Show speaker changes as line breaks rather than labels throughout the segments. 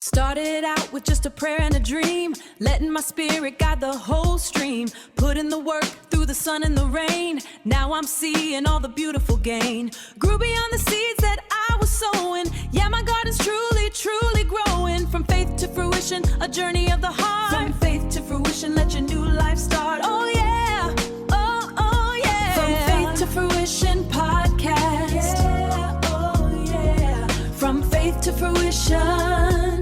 Started out with just a prayer and a dream, letting my spirit guide the whole stream, put in the work through the sun and the rain. Now I'm seeing all the beautiful gain, grew beyond the seeds that I was sowing. Yeah, my garden's truly growing. From faith to fruition, a journey of the heart. From faith to fruition, let your new life start. Oh yeah, oh yeah. From faith to fruition podcast. Yeah, oh yeah. From faith to fruition.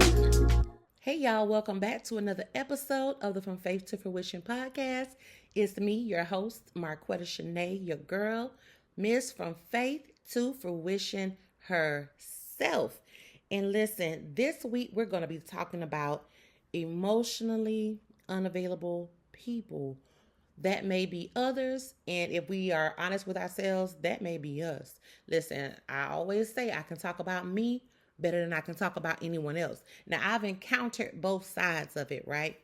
Hey y'all, welcome back to another episode of the From Faith to Fruition podcast. It's me, your host, Marquetta Shanae, your girl, Miss From Faith to Fruition herself. And listen, this week we're going to be talking about emotionally unavailable people. That may be others, and if we are honest with ourselves, that may be us. Listen, I always say I can talk about me better than I can talk about anyone else. Now, I've encountered both sides of it, right?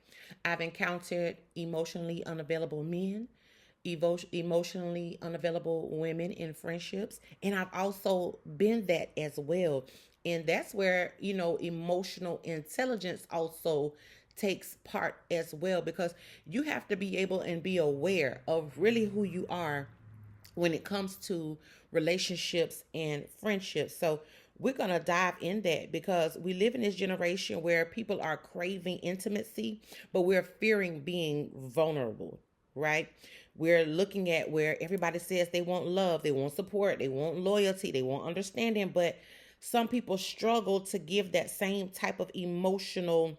I've encountered emotionally unavailable men, emotionally unavailable women in friendships, and I've also been that as well. And that's where, emotional intelligence also takes part as well, because you have to be able and be aware of really who you are when it comes to relationships and friendships. So we're going to dive in that because we live in this generation where people are craving intimacy, but we're fearing being vulnerable, right? We're looking at where everybody says they want love, they want support, they want loyalty, they want understanding, but some people struggle to give that same type of emotional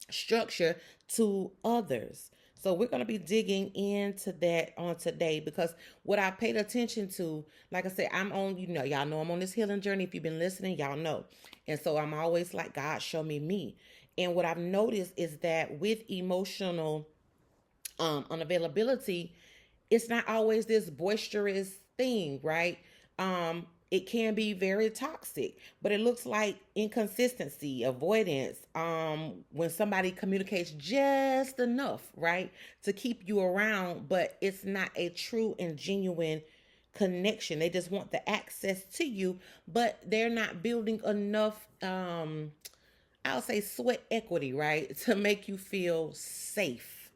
structure to others. So we're going to be digging into that on today, because what I paid attention to, like I said, I'm on, y'all know I'm on this healing journey. If you've been listening, y'all know. And so I'm always like, God, show me me. And what I've noticed is that with emotional unavailability, it's not always this boisterous thing, right? It can be very toxic, but it looks like inconsistency, avoidance, when somebody communicates just enough, right, to keep you around, but it's not a true and genuine connection. They just want the access to you, but they're not building enough, I'll say sweat equity, right, to make you feel safe.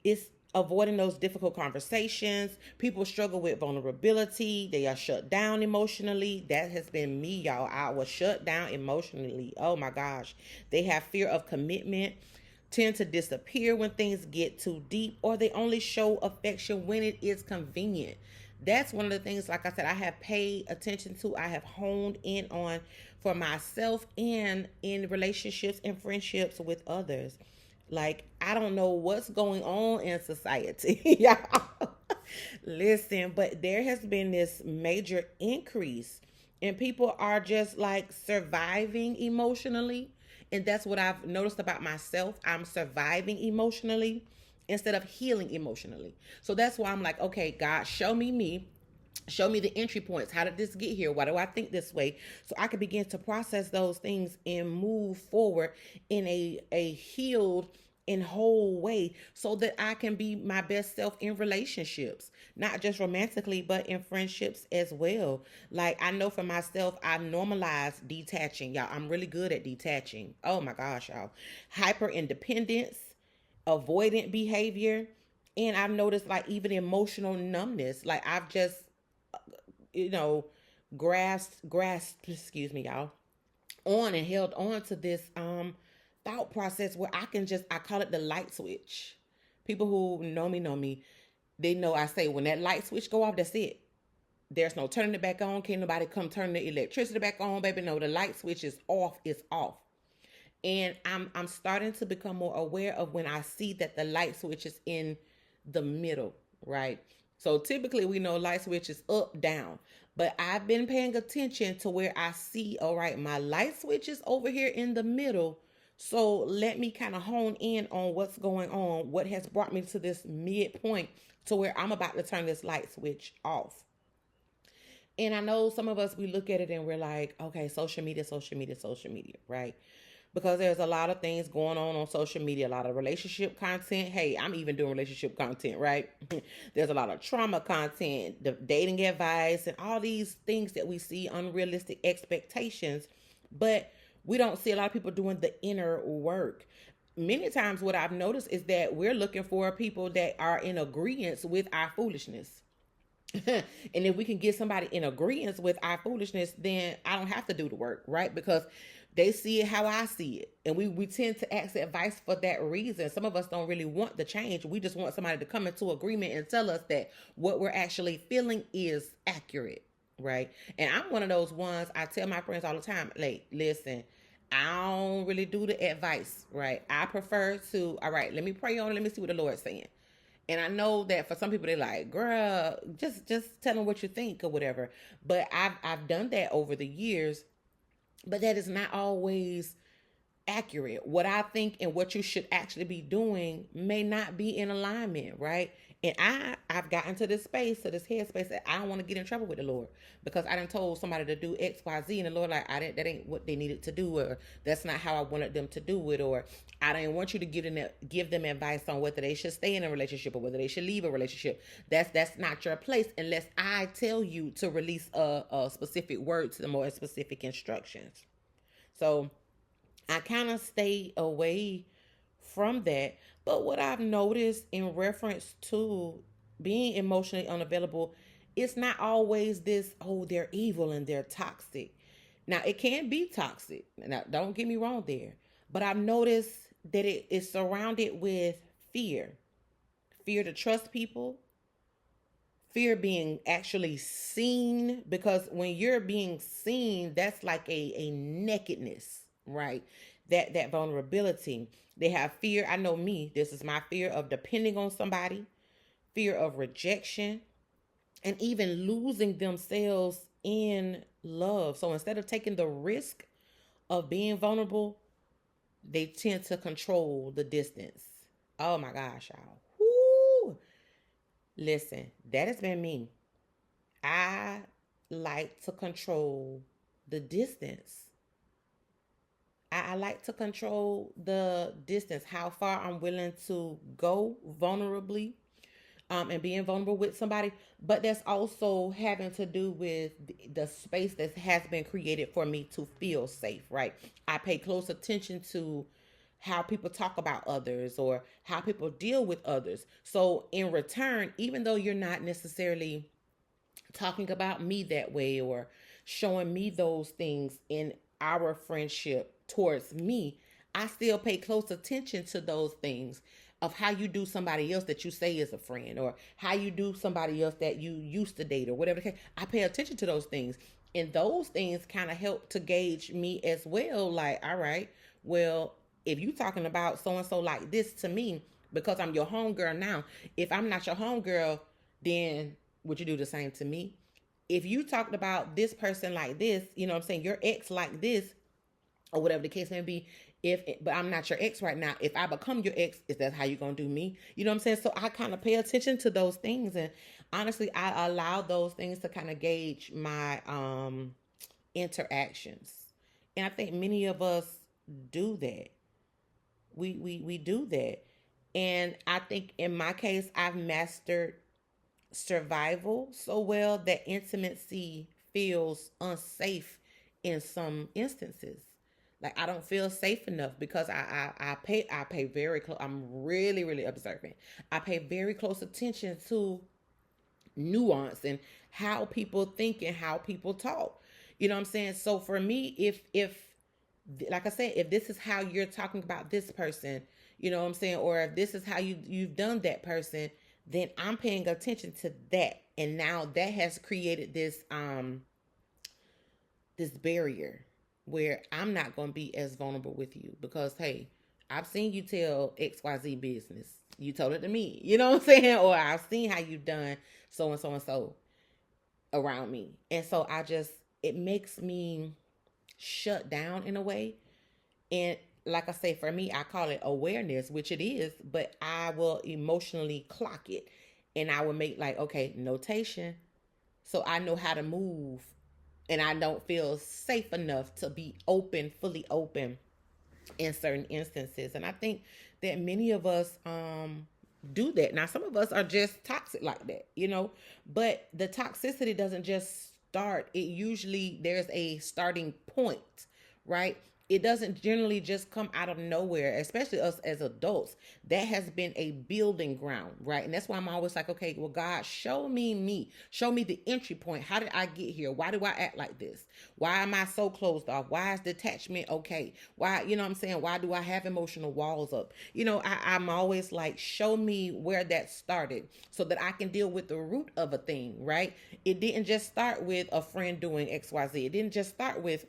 It's avoiding those difficult conversations. People struggle with vulnerability. They are shut down emotionally. That has been me, y'all. I was shut down emotionally. Oh my gosh. They have fear of commitment, tend to disappear when things get too deep, or they only show affection when it is convenient. That's one of the things, like I said, I have paid attention to, I have honed in on for myself and in relationships and friendships with others. Like, I don't know what's going on in society, y'all. Listen, but there has been this major increase, and people are just like surviving emotionally. And that's what I've noticed about myself. I'm surviving emotionally instead of healing emotionally. So that's why I'm like, okay, God, show me me. Show me the entry points. How did this get here? Why do I think this way? So I can begin to process those things and move forward in a healed and whole way, so that I can be my best self in relationships, not just romantically, but in friendships as well. Like, I know for myself, I've normalized detaching. Y'all, I'm really good at detaching. Oh my gosh, y'all. Hyper independence, avoidant behavior. And I've noticed, like, even emotional numbness. Like, I've just grasped, excuse me, y'all, on and held on to this thought process where I call it the light switch. People who know me, they know I say when that light switch go off, that's it. There's no turning it back on. Can't nobody come turn the electricity back on, baby. No, the light switch is off, it's off. And I'm starting to become more aware of when I see that the light switch is in the middle, right? So typically we know light switch is up, down. But I've been paying attention to where I see, all right, my light switch is over here in the middle. So let me kind of hone in on what's going on, what has brought me to this midpoint to where I'm about to turn this light switch off. And I know some of us, we look at it and we're like, okay, social media, right? Because there's a lot of things going on social media, a lot of relationship content. Hey, I'm even doing relationship content, right? There's a lot of trauma content, the dating advice, and all these things that we see, unrealistic expectations But we don't see a lot of people doing the inner work. Many times what I've noticed is that we're looking for people that are in agreement with our foolishness. And if we can get somebody in agreement with our foolishness, then I don't have to do the work, right? Because they see it how I see it. And we tend to ask advice for that reason. Some of us don't really want the change. We just want somebody to come into agreement and tell us that what we're actually feeling is accurate, right? And I'm one of those ones, I tell my friends all the time, like, listen, I don't really do the advice, right? I prefer to, all right, let me pray on it. Let me see what the Lord's saying. And I know that for some people they're like, girl, just tell them what you think or whatever. But I've done that over the years, but that is not always accurate. What I think and what you should actually be doing may not be in alignment, right? And I've gotten to this space, to this headspace that I don't want to get in trouble with the Lord because I done told somebody to do X, Y, Z, and the Lord like that ain't what they needed to do, or that's not how I wanted them to do it, or I didn't want you to give them advice on whether they should stay in a relationship or whether they should leave a relationship. That's not your place unless I tell you to release a specific word to them or specific instructions. So I kind of stay away from that. But what I've noticed in reference to being emotionally unavailable, it's not always this, oh, they're evil and they're toxic. Now, it can be toxic. Now, don't get me wrong there. But I've noticed that it is surrounded with fear. Fear to trust people. Fear being actually seen. Because when you're being seen, that's like a nakedness, right? That vulnerability. They have fear. I know me, this is my fear of depending on somebody, fear of rejection, and even losing themselves in love. So instead of taking the risk of being vulnerable, they tend to control the distance. Oh my gosh, y'all. Woo! Listen, that has been me. I like to control the distance. I like to control the distance, how far I'm willing to go vulnerably, and being vulnerable with somebody. But that's also having to do with the space that has been created for me to feel safe, right? I pay close attention to how people talk about others or how people deal with others. So in return, even though you're not necessarily talking about me that way or showing me those things in our friendship towards me, I still pay close attention to those things of how you do somebody else that you say is a friend, or how you do somebody else that you used to date, or whatever the case. I pay attention to those things. And those things kind of help to gauge me as well. Like, all right, well, if you talking about so-and-so like this to me, because I'm your homegirl now, if I'm not your homegirl, then would you do the same to me? If you talked about this person like this, you know what I'm saying, your ex like this, or whatever the case may be, but I'm not your ex right now. If I become your ex, is that how you gonna do me? You know what I'm saying? So I kind of pay attention to those things, and honestly, I allow those things to kind of gauge my interactions. And I think many of us do that. We do that. And I think in my case, I've mastered survival so well that intimacy feels unsafe in some instances. Like I don't feel safe enough because I pay very close. I'm really observant. I pay very close attention to nuance and how people think and how people talk. You know what I'm saying? So for me, if like I said, if this is how you're talking about this person, you know what I'm saying, or if this is how you've done that person, then I'm paying attention to that. And now that has created this barrier where I'm not going to be as vulnerable with you because, hey, I've seen you tell XYZ business. You told it to me, you know what I'm saying? Or I've seen how you've done so and so and so around me. And so it makes me shut down in a way. And like I say, for me, I call it awareness, which it is, but I will emotionally clock it. And I will make like, okay, notation. So I know how to move. And I don't feel safe enough to be fully open in certain instances. And I think that many of us do that. Now, some of us are just toxic like that, you know, but the toxicity doesn't just start. It usually, there's a starting point, right? It doesn't generally just come out of nowhere, especially us as adults. That has been a building ground, right? And that's why I'm always like, okay, well, God, show me, show me the entry point. How did I get here? Why do I act like this? Why am I so closed off? Why is detachment okay? Why, you know what I'm saying? Why do I have emotional walls up? I'm always like, show me where that started so that I can deal with the root of a thing, right? It didn't just start with a friend doing XYZ. It didn't just start with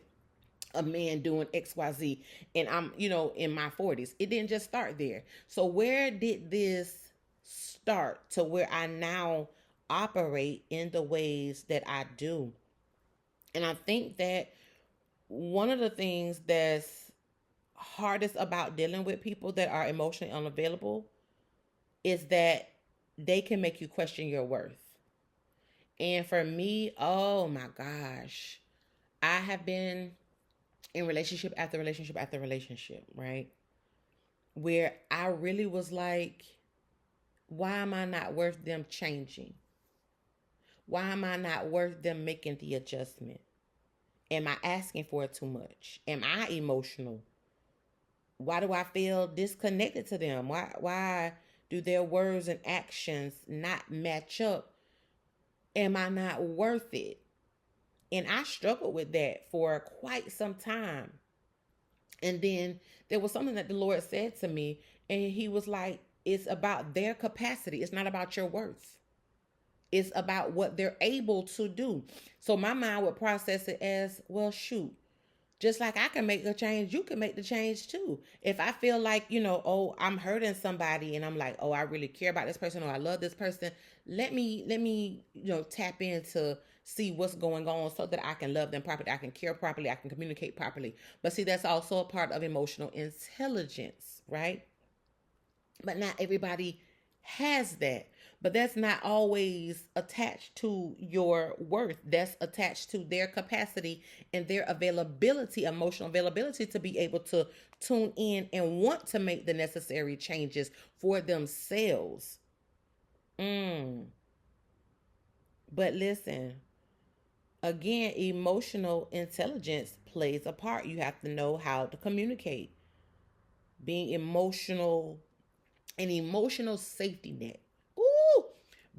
a man doing XYZ and I'm, in my 40s. It didn't just start there. So where did this start to where I now operate in the ways that I do? And I think that one of the things that's hardest about dealing with people that are emotionally unavailable is that they can make you question your worth. And for me, oh my gosh, I have been in relationship after relationship after relationship, right? Where I really was like, why am I not worth them changing? Why am I not worth them making the adjustment? Am I asking for too much? Am I emotional? Why do I feel disconnected to them? Why do their words and actions not match up? Am I not worth it? And I struggled with that for quite some time. And then there was something that the Lord said to me, and He was like, it's about their capacity. It's not about your worth. It's about what they're able to do. So my mind would process it as, well, shoot, just like I can make a change, you can make the change too. If I feel like, oh, I'm hurting somebody and I'm like, oh, I really care about this person or I love this person, let me, tap into see what's going on so that I can love them properly, I can care properly, I can communicate properly. But see, that's also a part of emotional intelligence, right? But not everybody has that. But that's not always attached to your worth. That's attached to their capacity and their availability, emotional availability to be able to tune in and want to make the necessary changes for themselves. But listen, again, emotional intelligence plays a part. You have to know how to communicate. Being emotional, an emotional safety net. Ooh,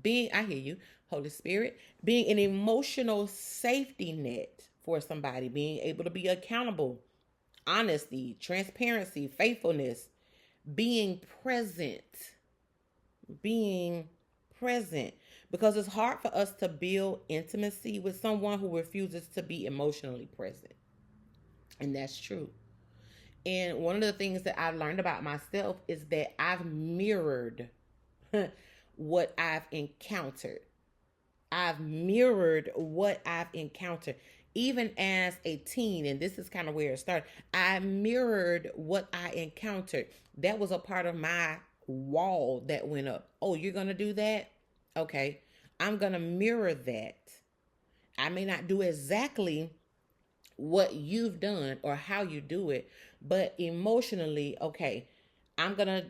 I hear you, Holy Spirit, being an emotional safety net for somebody, being able to be accountable, honesty, transparency, faithfulness, being present, being present. Because it's hard for us to build intimacy with someone who refuses to be emotionally present. And that's true. And one of the things that I've learned about myself is that I've mirrored what I've encountered. I've mirrored what I've encountered. Even as a teen, and this is kind of where it started, I mirrored what I encountered. That was a part of my wall that went up. Oh, you're going to do that? Okay. I'm going to mirror that. I may not do exactly what you've done or how you do it, but emotionally, okay, I'm going to,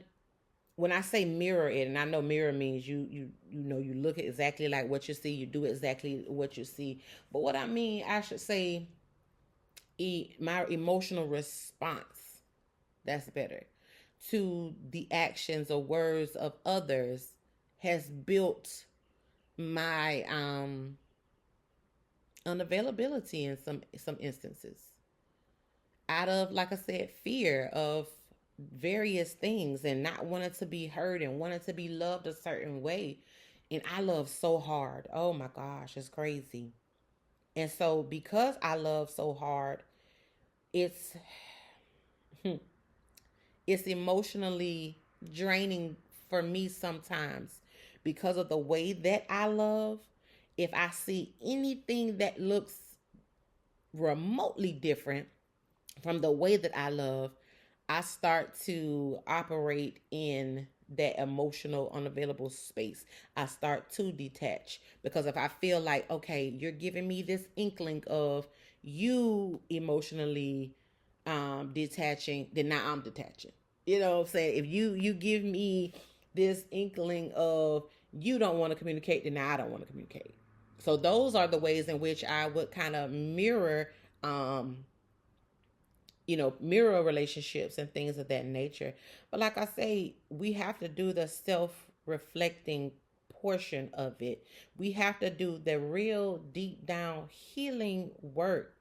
when I say mirror it, and I know mirror means you look at exactly like what you see, you do exactly what you see. But what I mean, I should say, my emotional response, that's better, to the actions or words of others has built my unavailability in some instances. Out of, like I said, fear of various things and not wanting to be heard and wanting to be loved a certain way. And I love so hard. Oh my gosh, it's crazy. And so because I love so hard, it's it's emotionally draining for me sometimes because of the way that I love. If I see anything that looks remotely different from the way that I love, I start to operate in that emotional unavailable space. I start to detach because if I feel like, okay, you're giving me this inkling of you emotionally detaching, then now I'm detaching. You know what I'm saying? If you give me this inkling of you don't want to communicate, then now I don't want to communicate. So those are the ways in which I would kind of mirror mirror relationships and things of that nature. But like I say, we have to do the self-reflecting portion of it. We have to do the real deep down healing work.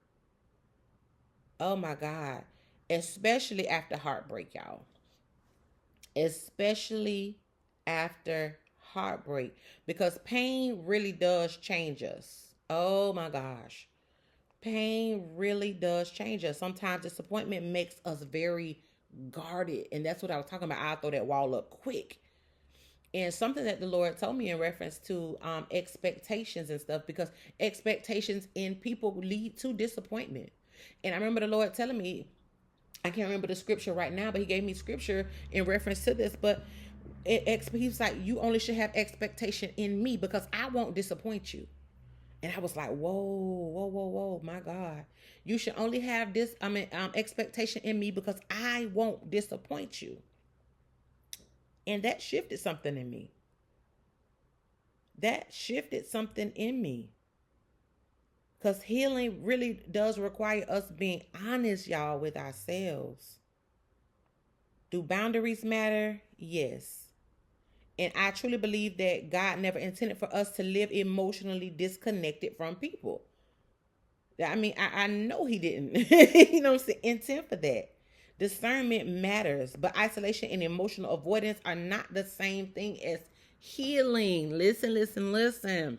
Oh my God. Especially after heartbreak, y'all. Especially after heartbreak. Because pain really does change us. Oh my gosh. Pain really does change us. Sometimes disappointment makes us very guarded. And that's what I was talking about. I'll throw that wall up quick. And something that the Lord told me in reference to expectations and stuff, because expectations in people lead to disappointment. And I remember the Lord telling me, I can't remember the scripture right now, but he gave me scripture in reference to this. But he was like, you only should have expectation in me because I won't disappoint you. And I was like, whoa, my God. You should only have this, expectation in me because I won't disappoint you. And that shifted something in me. Because healing really does require us being honest, y'all, with ourselves. Do boundaries matter? Yes. And I truly believe that God never intended for us to live emotionally disconnected from people. I know he didn't, intend for that. Discernment matters, but isolation and emotional avoidance are not the same thing as healing. Listen.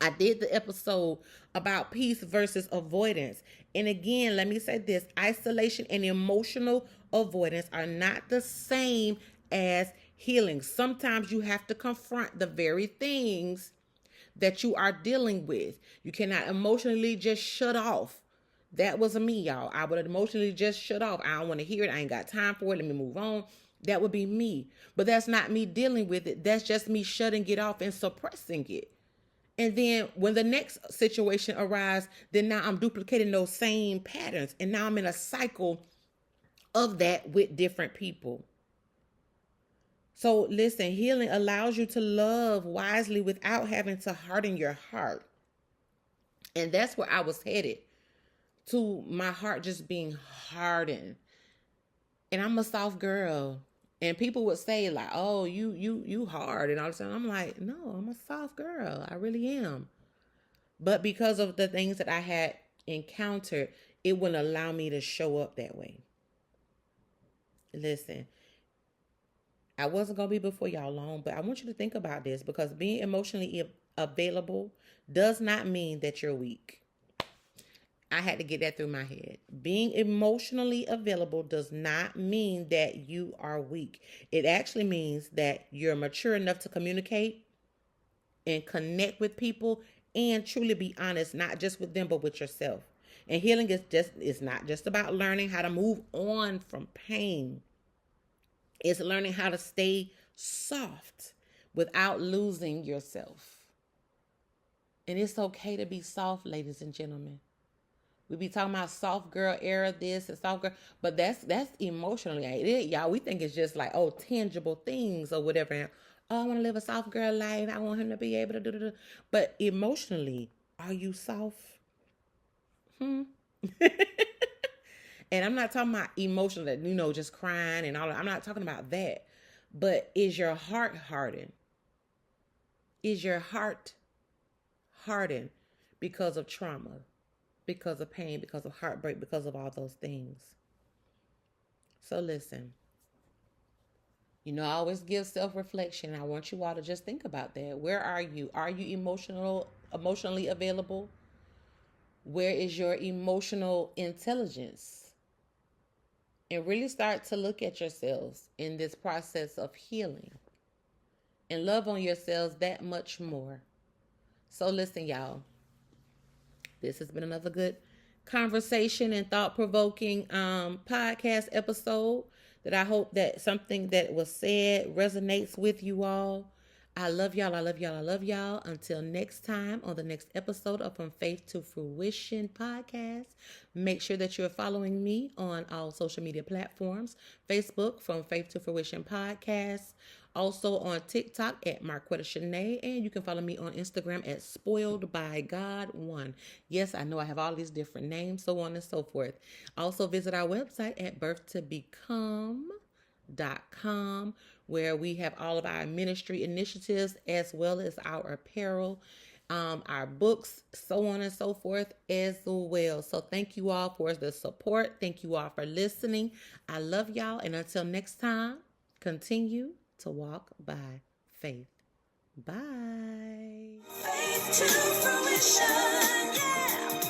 I did the episode about peace versus avoidance. And again, let me say this: isolation and emotional avoidance are not the same as healing. Sometimes you have to confront the very things that you are dealing with. You cannot emotionally just shut off. That was me, y'all. I would emotionally just shut off. I don't want to hear it. I ain't got time for it. Let me move on. That would be me. But that's not me dealing with it. That's just me shutting it off and suppressing it. And then when the next situation arises, then now I'm duplicating those same patterns. And now I'm in a cycle of that with different people. So listen, healing allows you to love wisely without having to harden your heart. And that's where I was headed, to my heart just being hardened. And I'm a soft girl. And people would say like, oh, you hard. And all of a sudden I'm like, no, I'm a soft girl. I really am. But because of the things that I had encountered, it wouldn't allow me to show up that way. Listen, I wasn't going to be before y'all long, but I want you to think about this, because being emotionally available does not mean that you're weak. I had to get that through my head. Being emotionally available does not mean that you are weak. It actually means that you're mature enough to communicate and connect with people and truly be honest, not just with them, but with yourself. And healing is not just about learning how to move on from pain. It's learning how to stay soft without losing yourself. And it's okay to be soft, ladies and gentlemen. We be talking about soft girl era, this and soft girl, but that's emotionally, ain't it, y'all? We think it's just like, tangible things or whatever. Oh, I want to live a soft girl life. I want him to be able to do. But emotionally, are you soft? And I'm not talking about emotional, that, just crying and all that. I'm not talking about that. But is your heart hardened? Is your heart hardened because of trauma, because of pain, because of heartbreak, because of all those things? So listen, I always give self-reflection. I want you all to just think about that. Where are you? Are you emotionally available? Where is your emotional intelligence? And really start to look at yourselves in this process of healing. And love on yourselves that much more. So listen, y'all. This has been another good conversation and thought-provoking podcast episode that I hope that something that was said resonates with you all. I love y'all. I love y'all. I love y'all. Until next time on the next episode of From Faith to Fruition podcast, make sure that you're following me on all social media platforms. Facebook, From Faith to Fruition podcast. Also on TikTok at Marquetta Shanae. And you can follow me on Instagram at Spoiled by God 1. Yes, I know I have all these different names, so on and so forth. Also visit our website at birthtobecome.com, where we have all of our ministry initiatives as well as our apparel, our books, so on and so forth as well. So thank you all for the support. Thank you all for listening. I love y'all. And until next time, continue to walk by faith. Bye.
Faith to fruition, yeah.